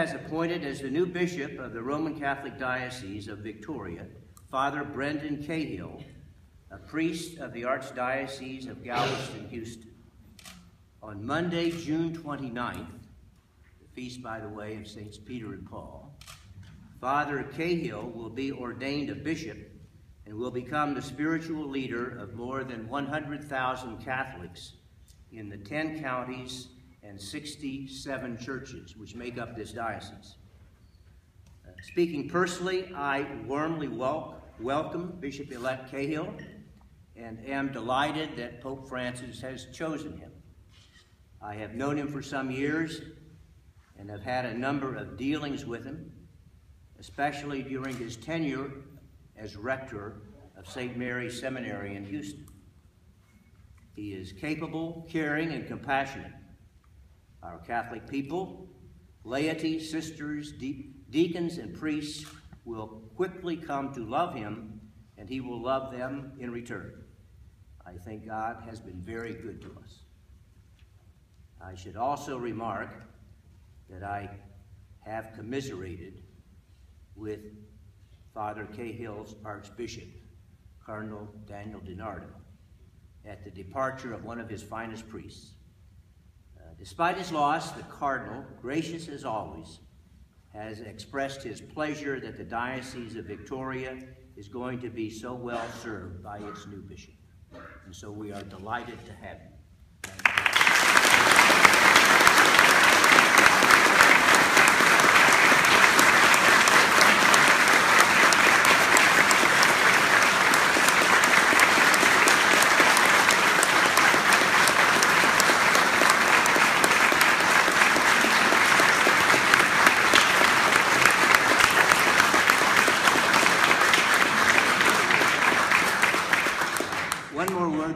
Has appointed as the new bishop of the Roman Catholic Diocese of Victoria, Father Brendan Cahill, a priest of the Archdiocese of Galveston, Houston. On Monday, June 29th, the feast, by the way, of Saints Peter and Paul, Father Cahill will be ordained a bishop and will become the spiritual leader of more than 100,000 Catholics in the 10 counties and 67 churches which make up this diocese. Speaking personally, I warmly welcome Bishop-elect Cahill and am delighted that Pope Francis has chosen him. I have known him for some years and have had a number of dealings with him, especially during his tenure as rector of St. Mary's Seminary in Houston. He is capable, caring, and compassionate. Our Catholic people, laity, sisters, deacons, and priests will quickly come to love him, and he will love them in return. I think God has been very good to us. I should also remark that I have commiserated with Father Cahill's Archbishop, Cardinal Daniel DiNardo, at the departure of one of his finest priests. Despite his loss, the Cardinal, gracious as always, has expressed his pleasure that the Diocese of Victoria is going to be so well served by its new bishop. And so we are delighted to have him.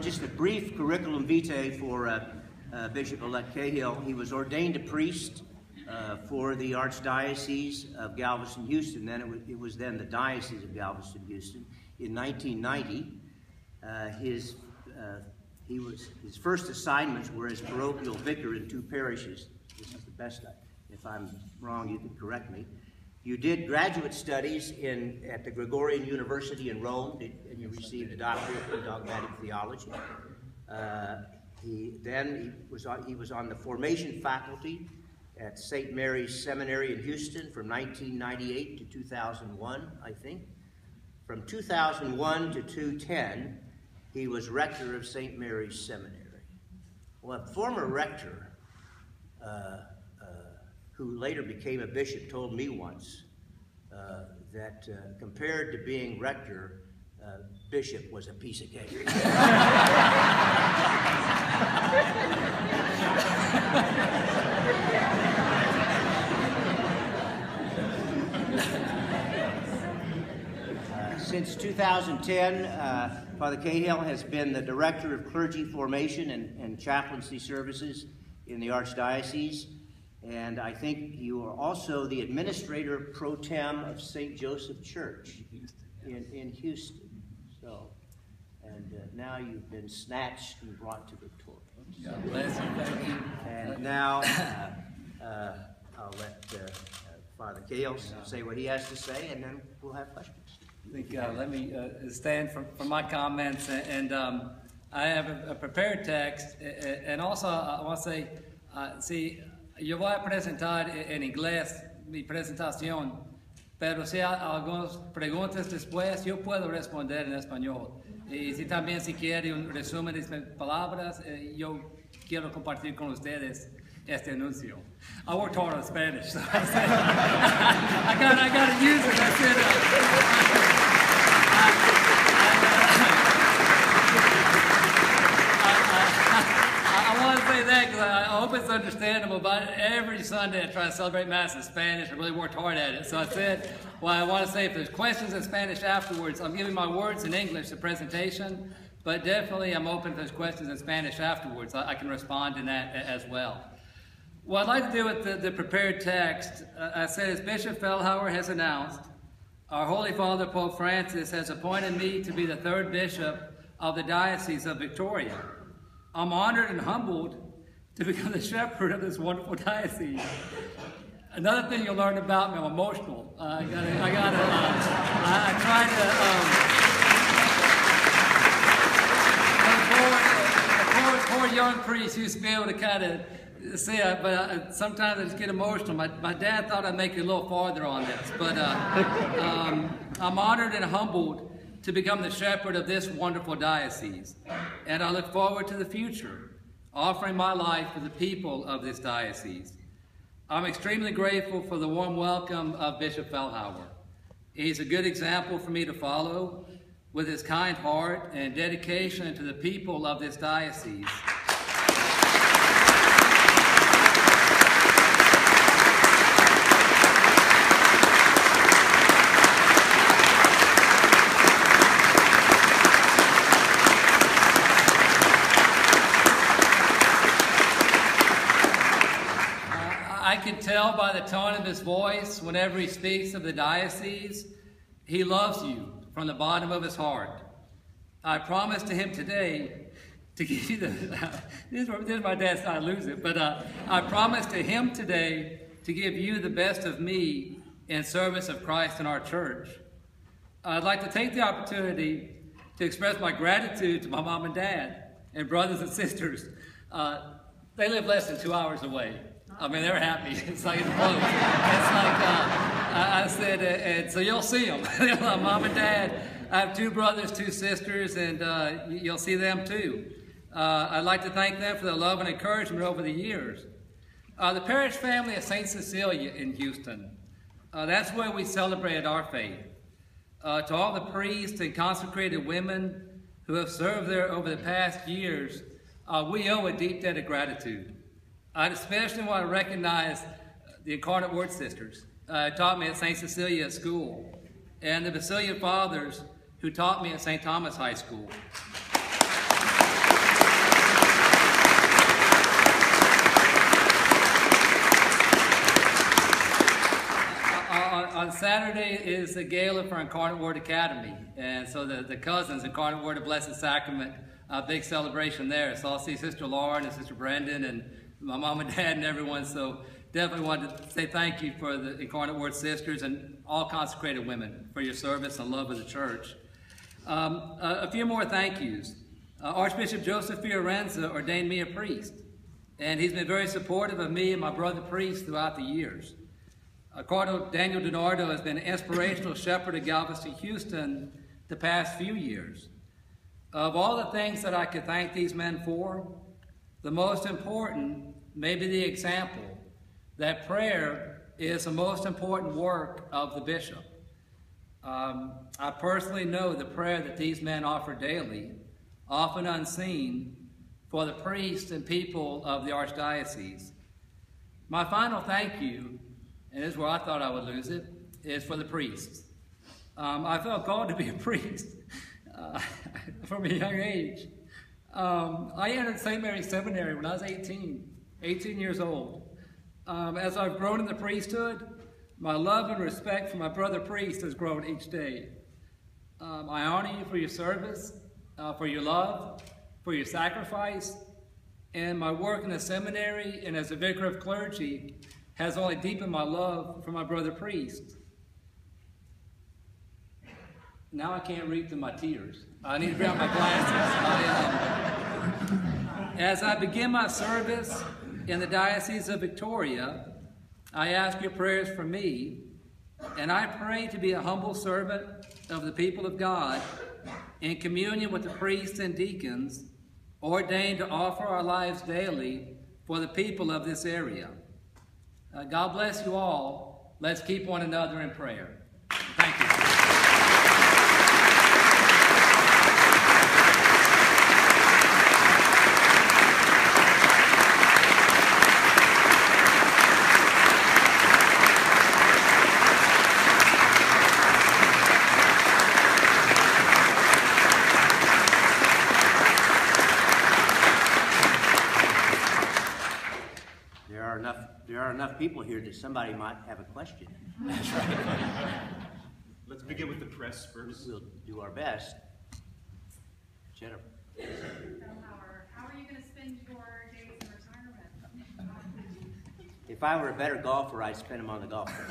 Just a brief curriculum vitae for Bishop-elect Cahill. He was ordained a priest for the Archdiocese of Galveston, Houston. Then it was then the Diocese of Galveston, Houston. In 1990, his first assignments were as parochial vicar in 2 parishes. This is the best. If I'm wrong, you can correct me. You did graduate studies at the Gregorian University in Rome, and you received a doctorate in dogmatic theology. He was on the formation faculty at St. Mary's Seminary in Houston from 1998 to 2001, I think. From 2001 to 2010, he was rector of St. Mary's Seminary. Well, a former rector who later became a bishop, told me once that compared to being rector, bishop was a piece of cake. Since 2010, Father Cahill has been the Director of Clergy Formation and Chaplaincy Services in the Archdiocese. And I think you are also the administrator pro tem of St. Joseph Church in Houston. So, and now you've been snatched and brought to Victoria. God bless you, thank you. And now I'll let Father Cahill say what he has to say, and then we'll have questions. I think let me stand for my comments, and I have a prepared text, and also I want to say, see. Yo voy a presentar en inglés mi presentación, pero si hay algunas preguntas después, yo puedo responder en español. Y si también si quiere un resumen de mis palabras, yo quiero compartir con ustedes este anuncio. I worked hard on Spanish, so I said, I got to use it. I said, I want to say that because I hope it's understandable, but every Sunday I try to celebrate Mass in Spanish. I really worked hard at it. So I said, well, I want to say if there's questions in Spanish afterwards, I'm giving my words in English, the presentation, but definitely I'm open if there's questions in Spanish afterwards. I can respond in that as well. What I'd like to do with the prepared text, I said, as Bishop Feldhauer has announced, our Holy Father Pope Francis has appointed me to be the 3rd bishop of the Diocese of Victoria. I'm honored and humbled to become the shepherd of this wonderful diocese. Another thing you'll learn about me, I'm emotional. I try to, poor young priest used to be able to kind of say it, but sometimes I just get emotional. My dad thought I'd make it a little farther on this, but I'm honored and humbled to become the shepherd of this wonderful diocese. And I look forward to the future, offering my life for the people of this diocese. I'm extremely grateful for the warm welcome of Bishop Fehlhauer. He's a good example for me to follow with his kind heart and dedication to the people of this diocese. I can tell by the tone of his voice whenever he speaks of the diocese, he loves you from the bottom of his heart. I promised to him today to give you this is my dad's not lose it, but I promised to him today to give you the best of me in service of Christ in our church. I'd like to take the opportunity to express my gratitude to my mom and dad and brothers and sisters. They live less than 2 hours away. I mean, they're happy. It's like it's close. It's like I said, and so you'll see them. Mom and Dad. I have 2 brothers, 2 sisters, and you'll see them too. I'd like to thank them for their love and encouragement over the years. The parish family of St. Cecilia in Houston. That's where we celebrated our faith. To all the priests and consecrated women who have served there over the past years, we owe a deep debt of gratitude. I'd especially want to recognize the Incarnate Word sisters taught me at St. Cecilia School, and the Basilian Fathers who taught me at St. Thomas High School. On Saturday is the gala for Incarnate Word Academy, and so the cousins, Incarnate Word of Blessed Sacrament, big celebration there. So I'll see Sister Lauren and Sister Brendan and my mom and dad and everyone, so definitely wanted to say thank you for the Incarnate Word sisters and all consecrated women for your service and love of the church. A few more thank yous. Archbishop Joseph Fiorenza ordained me a priest, and he's been very supportive of me and my brother priests throughout the years. Cardinal Daniel DiNardo has been an inspirational shepherd of Galveston, Houston the past few years. Of all the things that I could thank these men for, the most important may be the example that prayer is the most important work of the bishop. I personally know the prayer that these men offer daily, often unseen, for the priests and people of the Archdiocese. My final thank you, and this is where I thought I would lose it, is for the priests. I felt called to be a priest from a young age. I entered St. Mary's Seminary when I was 18 years old. As I've grown in the priesthood, my love and respect for my brother priest has grown each day. I honor you for your service, for your love, for your sacrifice, and my work in the seminary and as a vicar of clergy has only deepened my love for my brother priest. Now I can't read through my tears. I need to bring out my glasses. As I begin my service in the Diocese of Victoria, I ask your prayers for me, and I pray to be a humble servant of the people of God in communion with the priests and deacons ordained to offer our lives daily for the people of this area. God bless you all. Let's keep one another in prayer. Thank you. There are enough people here that somebody might have a question. That's right. Let's begin with the press first. We'll do our best. Jennifer. How are you going to spend your days in retirement? If I were a better golfer, I'd spend them on the golf course.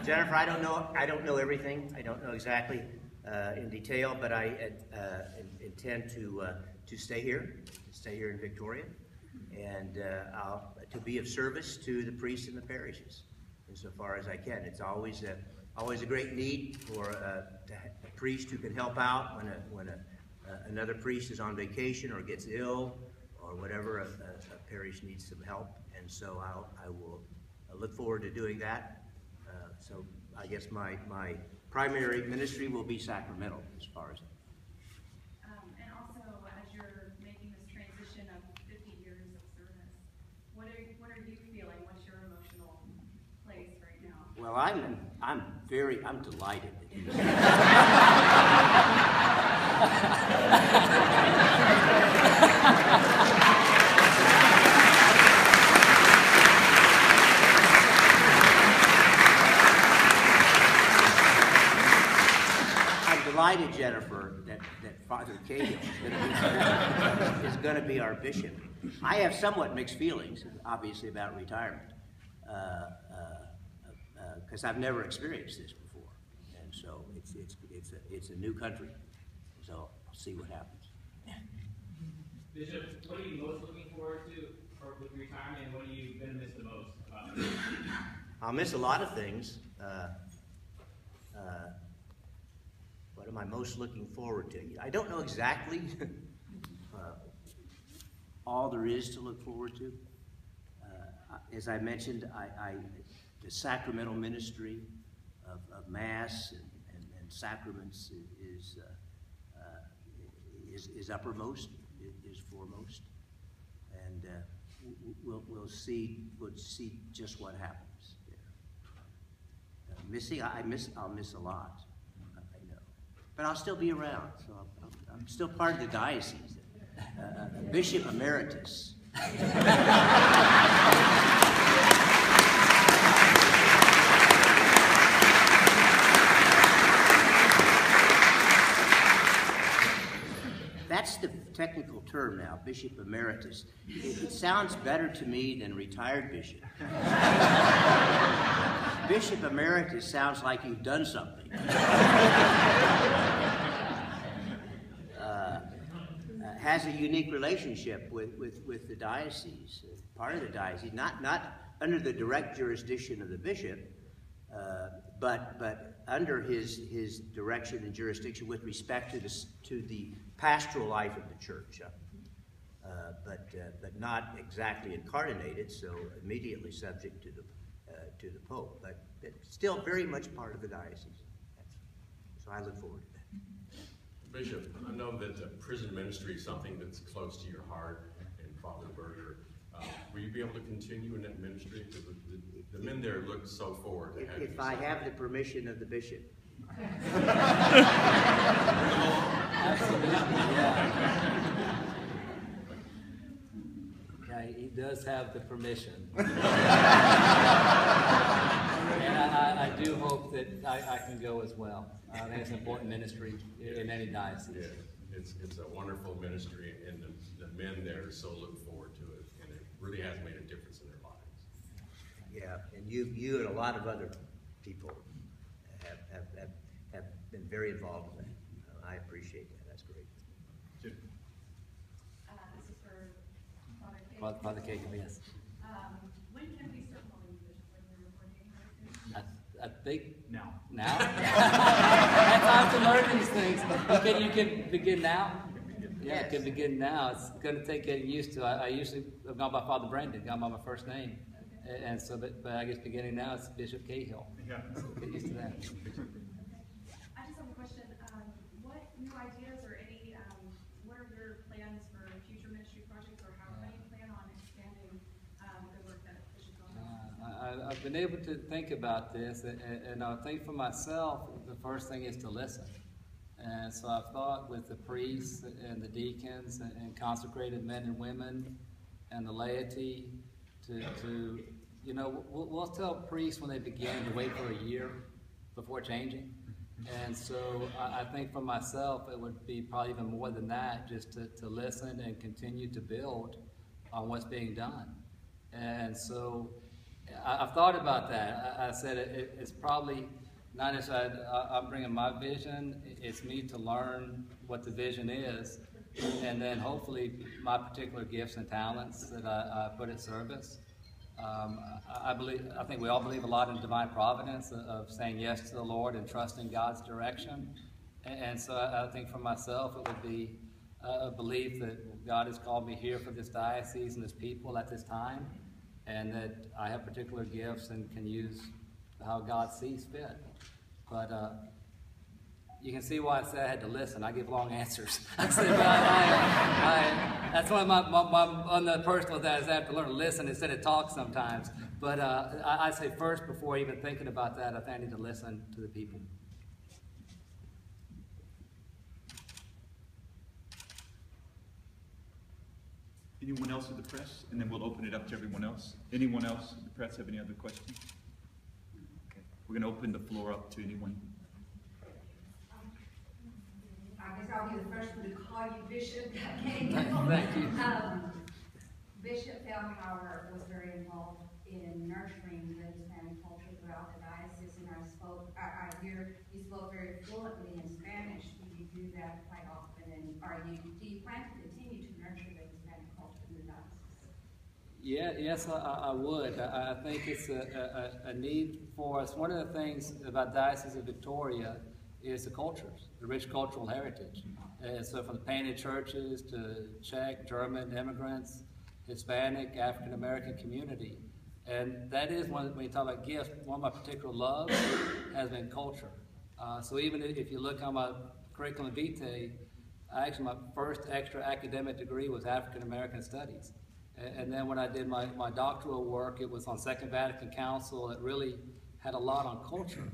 Jennifer, I don't know everything. I don't know exactly in detail, but I intend to stay here in Victoria, and to be of service to the priests and the parishes insofar as I can. It's always a great need for a priest who can help out when another priest is on vacation or gets ill or whatever. A parish needs some help, and so I will look forward to doing that. So I guess my primary ministry will be sacramental as far as. And also, as you're making this transition of 50 years of service, what are you feeling? What's your emotional place right now? Well, I'm delighted that you. Delighted, Jennifer, that Father Cahill is going to be our bishop. I have somewhat mixed feelings, obviously, about retirement, because I've never experienced this before, and so it's a new country. So I'll see what happens. Bishop, what are you most looking forward to with retirement, and what are you going to miss the most about it? I'll miss a lot of things. What am I most looking forward to? I don't know exactly all there is to look forward to. As I mentioned, the sacramental ministry of Mass and sacraments is uppermost, is foremost, and we'll see just what happens there. I'll miss a lot. But I'll still be around, so I'm still part of the diocese. Bishop Emeritus. That's the technical term now, Bishop Emeritus. It sounds better to me than retired bishop. Bishop Emeritus sounds like you've done something. Has a unique relationship with the diocese, part of the diocese, not under the direct jurisdiction of the bishop, but under his direction and jurisdiction with respect to the pastoral life of the church, but not exactly incarnated, so immediately subject to the Pope, but still very much part of the diocese. So I look forward to that. Bishop, I know that prison ministry is something that's close to your heart, and Father Berger. Will you be able to continue in that ministry? Because the men there look so forward to having you. If I have the permission of the bishop. Absolutely, yeah. Okay, he does have the permission. And I do hope that I can go as well. I think it's an important ministry in any diocese. Yeah, it's a wonderful ministry, and the men there so look forward to it, and it really has made a difference in their lives. Yeah, and you and a lot of other people have been very involved in that. I appreciate that. That's great. This is for Father Cahill, yes. When can we start calling you bishop? When we're recording? I think Now. now. That's time to learn these things. You can begin now. Yeah, Yes. it can begin now. It's going to take getting used to. I usually have gone by Father Brandon, gone by my first name, and so. But I guess beginning now it's Bishop Cahill. Yeah. So get used to that. I just have a question. What new ideas or any, what are your plans for future ministry projects, or how do you plan on expanding the work that Bishop Cahill does? I've been able to think about this, and I think for myself, the first thing is to listen. And so I've thought with the priests and the deacons and consecrated men and women and the laity to you know, we'll tell priests when they begin to wait for a year before changing. And so I think for myself, it would be probably even more than that, just to listen and continue to build on what's being done. And so I've thought about that. I said it's probably not as I'm bringing my vision. It's me to learn what the vision is, and then hopefully my particular gifts and talents that I put at service. I think we all believe a lot in divine providence, of saying yes to the Lord and trusting God's direction. And so I think for myself, it would be a belief that God has called me here for this diocese and this people at this time, and that I have particular gifts and can use how God sees fit. But you can see why I said I had to listen. I give long answers. That's one of my on the personal that is I have to learn to listen instead of talk sometimes. But I say first, before even thinking about that, I think I need to listen to the people. Anyone else in the press? And then we'll open it up to everyone else. Anyone else in the press have any other questions? Okay. We're going to open the floor up to anyone. I guess I'll be the first one to call you Bishop. Thank you. Bishop Feldhauer was very involved in nurturing the Hispanic culture throughout the diocese, and I hear you spoke very fluently in Spanish. Do you do that quite often, and do you plan to continue to nurture the Hispanic culture in the diocese? Yes, I would. I think it's a need for us. One of the things about Diocese of Victoria is the cultures, the rich cultural heritage. And so from the painted churches to Czech, German immigrants, Hispanic, African American community. And that is when you talk about gifts, one of my particular loves has been culture. So even if you look on my curriculum vitae, actually my first extra academic degree was African American Studies. And then when I did my doctoral work, it was on Second Vatican Council. It really had a lot on culture.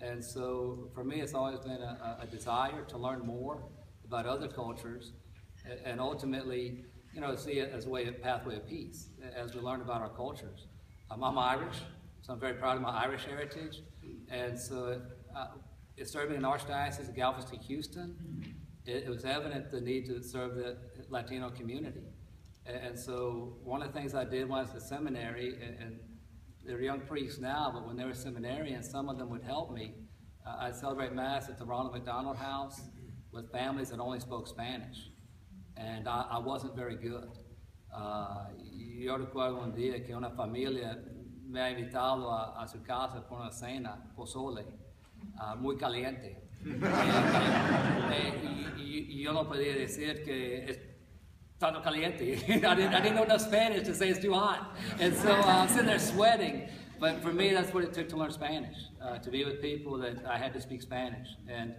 And so for me, it's always been a desire to learn more about other cultures and ultimately, see it as a pathway of peace as we learn about our cultures. I'm Irish, so I'm very proud of my Irish heritage. And so serving in the Archdiocese of Galveston, Houston, it was evident the need to serve the Latino community. And so one of the things I did when I was at the seminary, and they're young priests now, but when they were seminarians, some of them would help me. I'd celebrate Mass at the Ronald McDonald House with families that only spoke Spanish. And I wasn't very good. Yo recuerdo un día que una familia me ha invitado a su casa por una cena, pozole, muy caliente. Y yo no podía decir que es tanto caliente. I didn't know enough Spanish to say it's too hot. And so I'm sitting there sweating. But for me, that's what it took to learn Spanish, to be with people that I had to speak Spanish. And,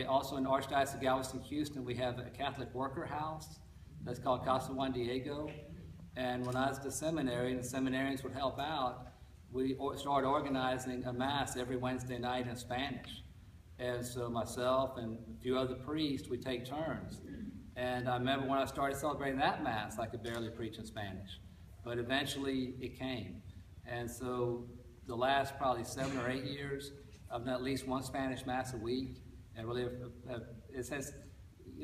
also in the Archdiocese of Galveston, Houston, we have a Catholic worker house that's called Casa Juan Diego. And when I was at the seminary, and the seminarians would help out, we started organizing a Mass every Wednesday night in Spanish. And so myself and a few other priests, we take turns. And I remember when I started celebrating that Mass, I could barely preach in Spanish. But eventually it came. And so the last probably 7 or 8 years, I've done at least one Spanish Mass a week. And really, it says,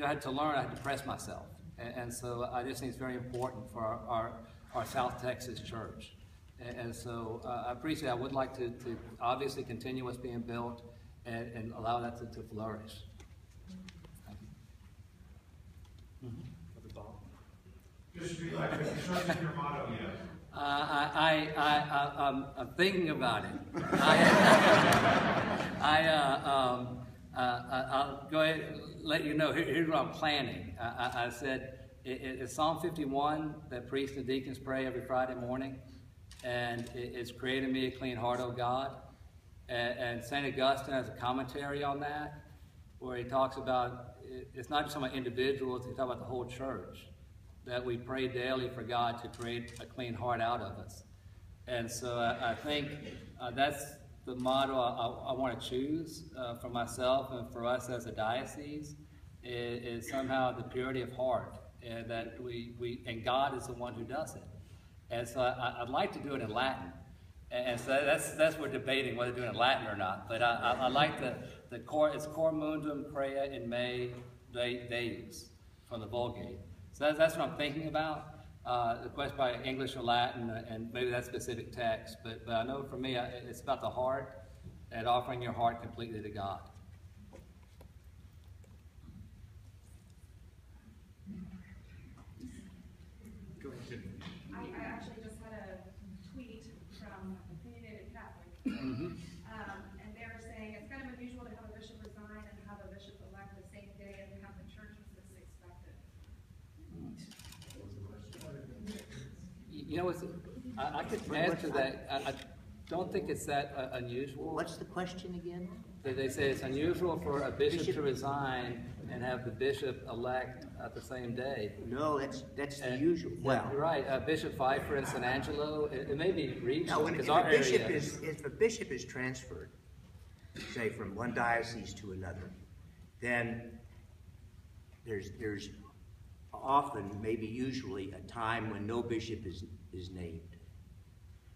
I had to learn, I had to press myself. And so I just think it's very important for our South Texas church. And so I appreciate, I would like to obviously continue what's being built and allow that to flourish. Just be like, constructing your motto yet? I'm thinking about it. I'll go ahead and let you know. Here's what I'm planning. I said it's Psalm 51 that priests and deacons pray every Friday morning, and it's created me a clean heart, O God. And St. Augustine has a commentary on that, where he talks about it's not just about individuals; he talks about the whole church. That we pray daily for God to create a clean heart out of us. And so I think that's the motto I want to choose for myself and for us as a diocese, is somehow the purity of heart, and that and God is the one who does it. And so I'd like to do it in Latin, And so that's we're debating whether doing it Latin or not. But I like the cor, it's Cor Mundum Crea in Me Deus from the Vulgate. So that's what I'm thinking about. The question by English or Latin, and maybe that specific text. But I know for me, it's about the heart and offering your heart completely to God. Go ahead, Jenny. I actually just had a tweet from Opinionated Catholic. And they're saying it's kind of unusual to have a bishop resign and have a bishop elect the same day in the Catholic Church. Was this expected? You know, I could answer that. I don't think it's that unusual. What's the question again? They say it's unusual for a bishop to resign and have the bishop elect at the same day. No, that's the usual. Well, you're right. Bishop Pfeiffer in San Angelo, it may be regional. no, if a bishop is transferred, say from one diocese to another, then there's often, maybe usually, a time when no bishop is named.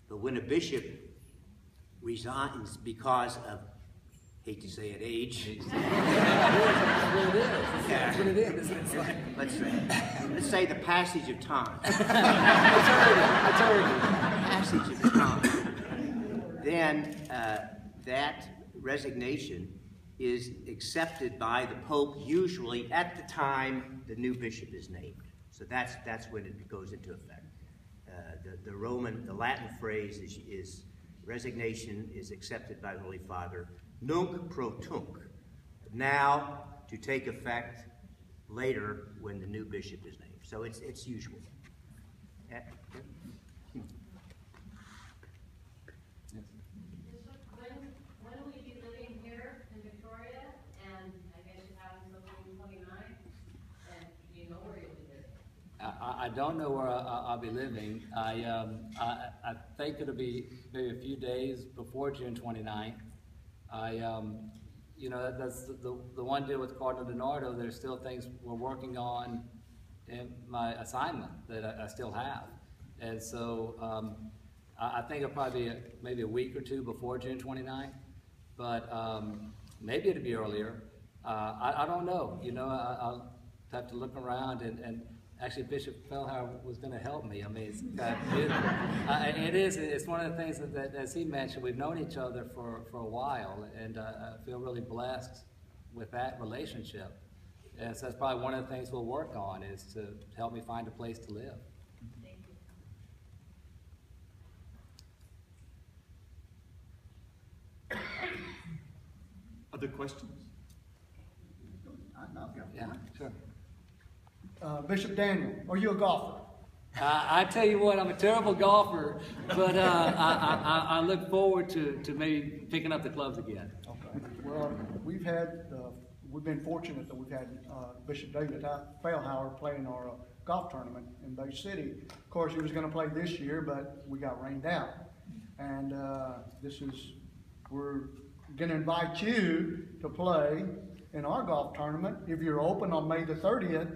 But when a bishop resigns because of, hate to say it, age. That's what it is. It's like, Let's say the passage of time. Passage of time. Then that resignation is accepted by the Pope usually at the time the new bishop is named. So that's when it goes into effect. The Latin phrase is resignation is accepted by the Holy Father, nunc pro tunc, now to take effect later when the new bishop is named. So it's usual. When will you be living here in Victoria? And I guess you have until June 29th. And do you know where you'll be living? I don't know where I'll be living. I think it'll be maybe a few days before June 29th. You know, that's the one deal with Cardinal DiNardo. There's still things we're working on in my assignment that I still have. And so I think it'll probably be maybe a week or two before June 29th, but maybe it'll be earlier. I don't know. You know, I'll have to look around and actually, Bishop Fehlhauer was going to help me. I mean, it's kind of beautiful. It's one of the things that, as he mentioned, we've known each other for a while, and I feel really blessed with that relationship. And so that's probably one of the things we'll work on, is to help me find a place to live. Thank you. Other questions? Yeah, sure. Bishop Daniel, are you a golfer? I tell you what, I'm a terrible golfer, but I look forward to maybe picking up the clubs again. Okay. Well, we've been fortunate that we've had Bishop David Fehlhauer playing our golf tournament in Bay City. Of course, he was going to play this year, but we got rained out. And we're going to invite you to play in our golf tournament, if you're open on May the 30th.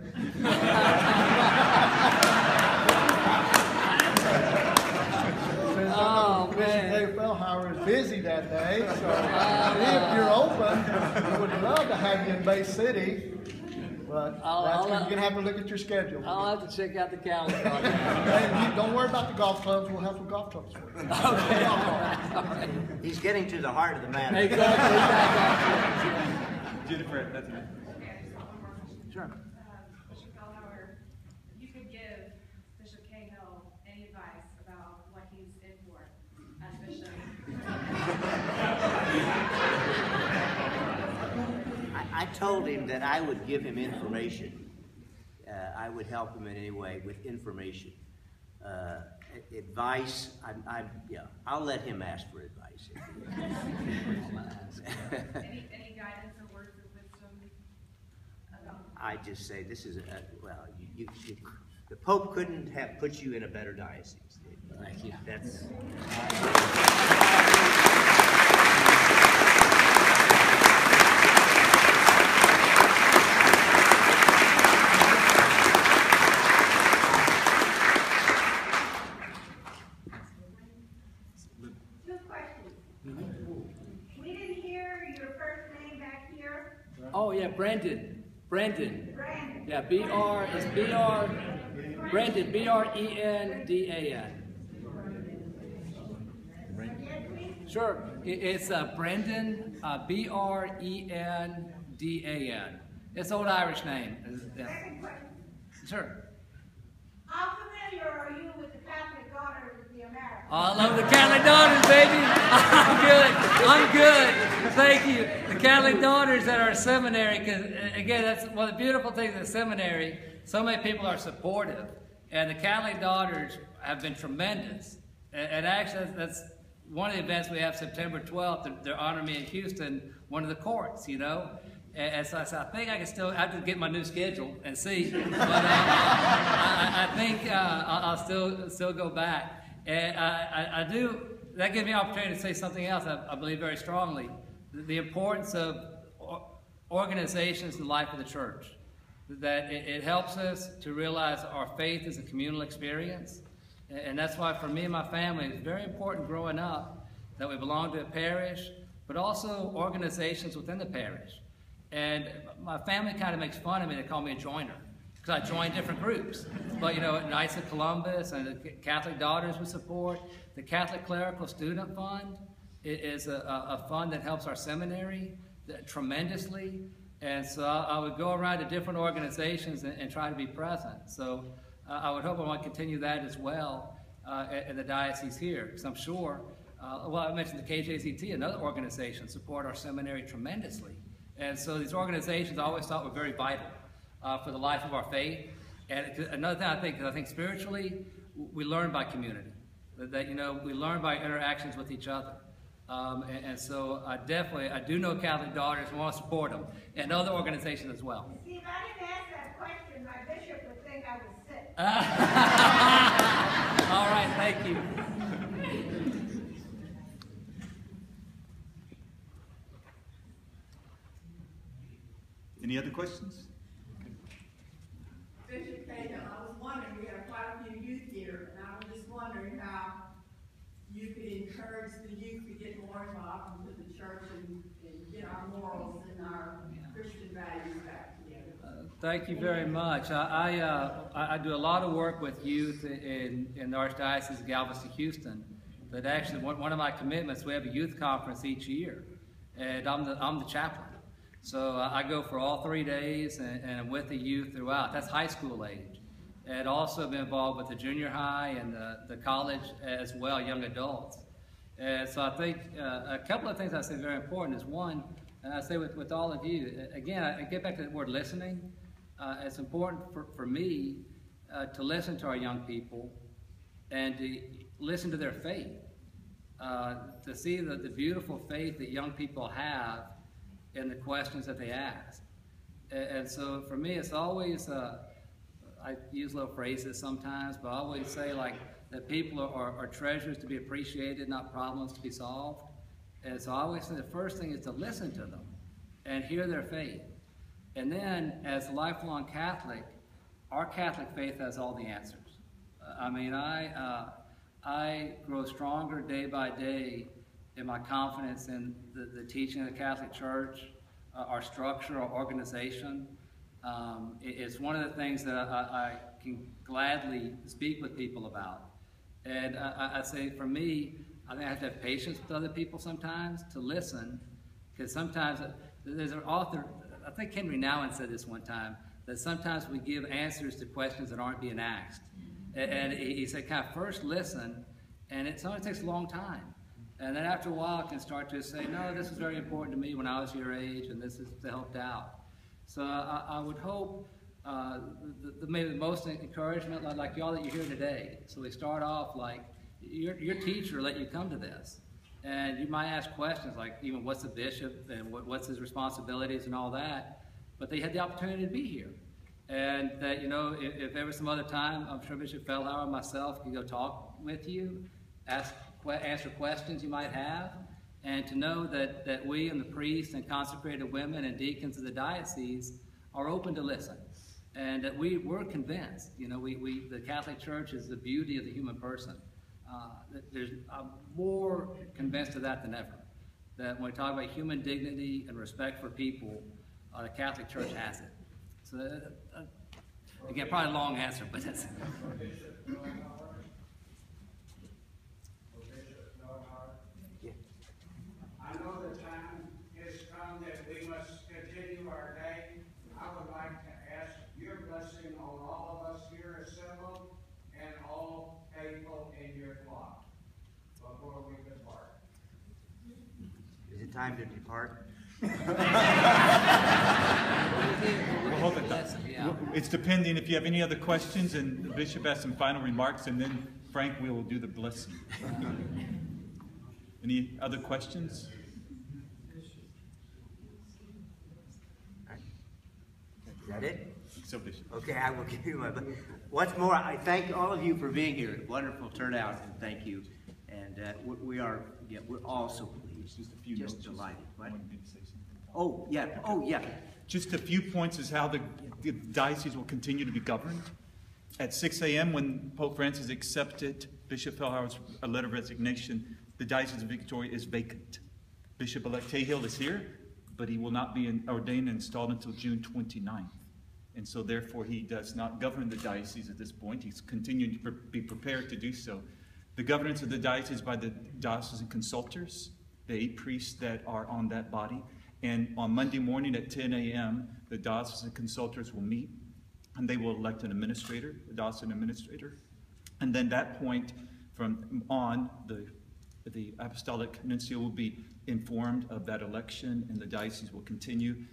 Bishop Dave Fehlhauer is busy that day, so if you're open, we would love to have you in Bay City, but you're going to have to look at your schedule. I'll have to check out the calendar. Hey, don't worry about the golf clubs, we'll have some golf clubs for you. Okay. He's getting to the heart of the matter. Exactly. Jennifer, that's it. Okay, I just got one more question. Sure. Bishop Fehlhauer, if you could give Bishop Cahill any advice about what he's in for as bishop. I told him that I would give him information. I would help him in any way with information. Advice, I'll let him ask for advice. Any guidance or words of wisdom about? I just say this is the Pope couldn't have put you in a better diocese. Thank you. That's. yeah, Brendan. Yeah, B-R, it's B-R, Brendan, B-R-E-N-D-A-N. Sure, it's Brendan, B-R-E-N-D-A-N. It's an old Irish name. Yeah. Sure. How familiar are you with the Catholic Daughters of the Americas? Oh, I love the Catholic Daughters, baby. I'm good. Thank you. The Catholic Daughters at our seminary, because again, that's one of the beautiful things at the seminary. So many people are supportive, and the Catholic Daughters have been tremendous. And actually, that's one of the events we have September 12th. They're honoring me in Houston, one of the courts, you know. And so I said, I think I can still, I have to get my new schedule and see. But I think I'll still go back. And I do, that gives me an opportunity to say something else I believe very strongly. The importance of organizations in the life of the church. That it helps us to realize our faith is a communal experience. And that's why for me and my family, it's very important growing up that we belong to a parish, but also organizations within the parish. And my family kind of makes fun of me. They call me a joiner because I join different groups. But, you know, Knights of Columbus and the Catholic Daughters we support. The Catholic Clerical Student Fund is a fund that helps our seminary tremendously. And so I would go around to different organizations and try to be present. So I would hope I want to continue that as well in the diocese here. Because I'm sure, well, I mentioned the KJZT, another organization, support our seminary tremendously. And so these organizations I always thought were very vital for the life of our faith. And another thing I think spiritually, we learn by community. That, you know, we learn by interactions with each other. And so I do know Catholic Daughters and want to support them, and other organizations as well. See, if I didn't ask that question, my bishop would think I was sick. All right, thank you. Any other questions? Bishop Cahill, I was wondering, we have quite a few youth here, and I was just wondering how you could encourage the youth to get more involved into the church and get our morals and our Christian values back together. Thank you very much. I do a lot of work with youth in the Archdiocese of Galveston, Houston. But actually, one of my commitments, we have a youth conference each year, and I'm the chaplain. So I go for all 3 days, and I'm with the youth throughout. That's high school age. And also been involved with the junior high and the college as well, young adults. And so I think a couple of things I say very important is one, and I say with all of you, again, I get back to the word listening. It's important for me to listen to our young people and to listen to their faith, to see the beautiful faith that young people have in the questions that they ask. And so for me, it's always, I use little phrases sometimes, but I always say like that people are treasures to be appreciated, not problems to be solved. And so I always say the first thing is to listen to them and hear their faith. And then as a lifelong Catholic, our Catholic faith has all the answers. I mean, I grow stronger day by day in my confidence in the teaching of the Catholic Church, our structure, our organization. It's one of the things that I can gladly speak with people about. And I say for me, I think I have to have patience with other people sometimes to listen, because sometimes there's an author, I think Henry Nouwen said this one time, that sometimes we give answers to questions that aren't being asked. And he said, kind of first listen, and it only takes a long time. And then after a while, I can start to say, no, this is very important to me when I was your age, and this has helped out. So I would hope maybe the most encouragement, like y'all that you're here today. So we start off like, your teacher let you come to this. And you might ask questions like, even what's the bishop, and what's his responsibilities and all that. But they had the opportunity to be here. And that, you know, if there was some other time, I'm sure Bishop Fellhauer and myself could go talk with you, answer questions you might have, and to know that we and the priests and consecrated women and deacons of the diocese are open to listen, and that we're convinced, you know, the Catholic Church is the beauty of the human person. I'm more convinced of that than ever, that when we talk about human dignity and respect for people, the Catholic Church has it. So, again, probably a long answer, but that's. I know the time has come that we must continue our day. I would like to ask your blessing on all of us here assembled and all faithful in your flock before we depart. Is it time to depart? We'll hold it up. It's depending if you have any other questions, and the bishop has some final remarks, and then Frank will do the blessing. Any other questions? Is that it? So, Bishop. Okay, I will give you my. Once more, I thank all of you for being here. Wonderful turnout, and thank you. And we're all so pleased. Just a few just notes. delighted. What? Wanted me to say something. Oh yeah. Oh yeah. Just a few points is how the diocese will continue to be governed. At 6 a.m., when Pope Francis accepted Bishop Fehlhauer's letter of resignation, the Diocese of Victoria is vacant. Bishop-elect Cahill is here, but he will not be ordained and installed until June 29th. And so therefore he does not govern the diocese at this point. He's continuing to be prepared to do so. The governance of the diocese by the diocesan consultors, the 8 priests that are on that body. And on Monday morning at 10 a.m., the diocesan consultors will meet and they will elect an administrator, a diocesan administrator. And then that point from on, the apostolic nuncio will be informed of that election and the diocese will continue.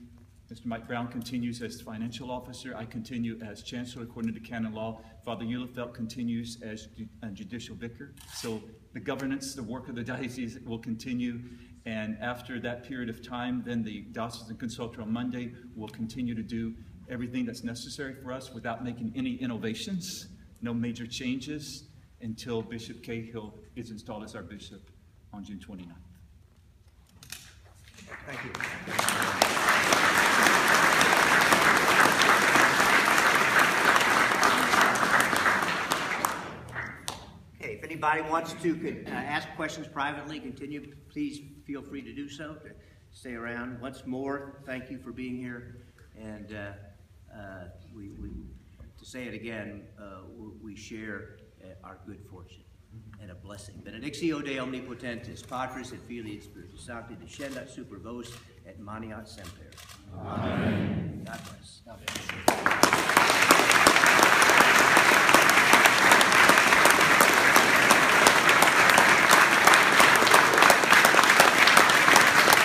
Mr. Mike Brown continues as financial officer. I continue as chancellor according to canon law. Father Eulefeld continues as judicial vicar. So the governance, the work of the diocese will continue. And after that period of time, then the diocesan consultor on Monday will continue to do everything that's necessary for us without making any innovations, no major changes, until Bishop Cahill is installed as our bishop on June 29th. Thank you. Okay, if anybody wants to ask questions privately, please feel free to do so, to stay around. Once more, thank you for being here. And to say it again, we share our good fortune and a blessing. Benedictio Dei Omnipotentis, Patris et Filii et Spiritus Sancti, descendat super vos et maniat semper. Amen. God bless. God bless.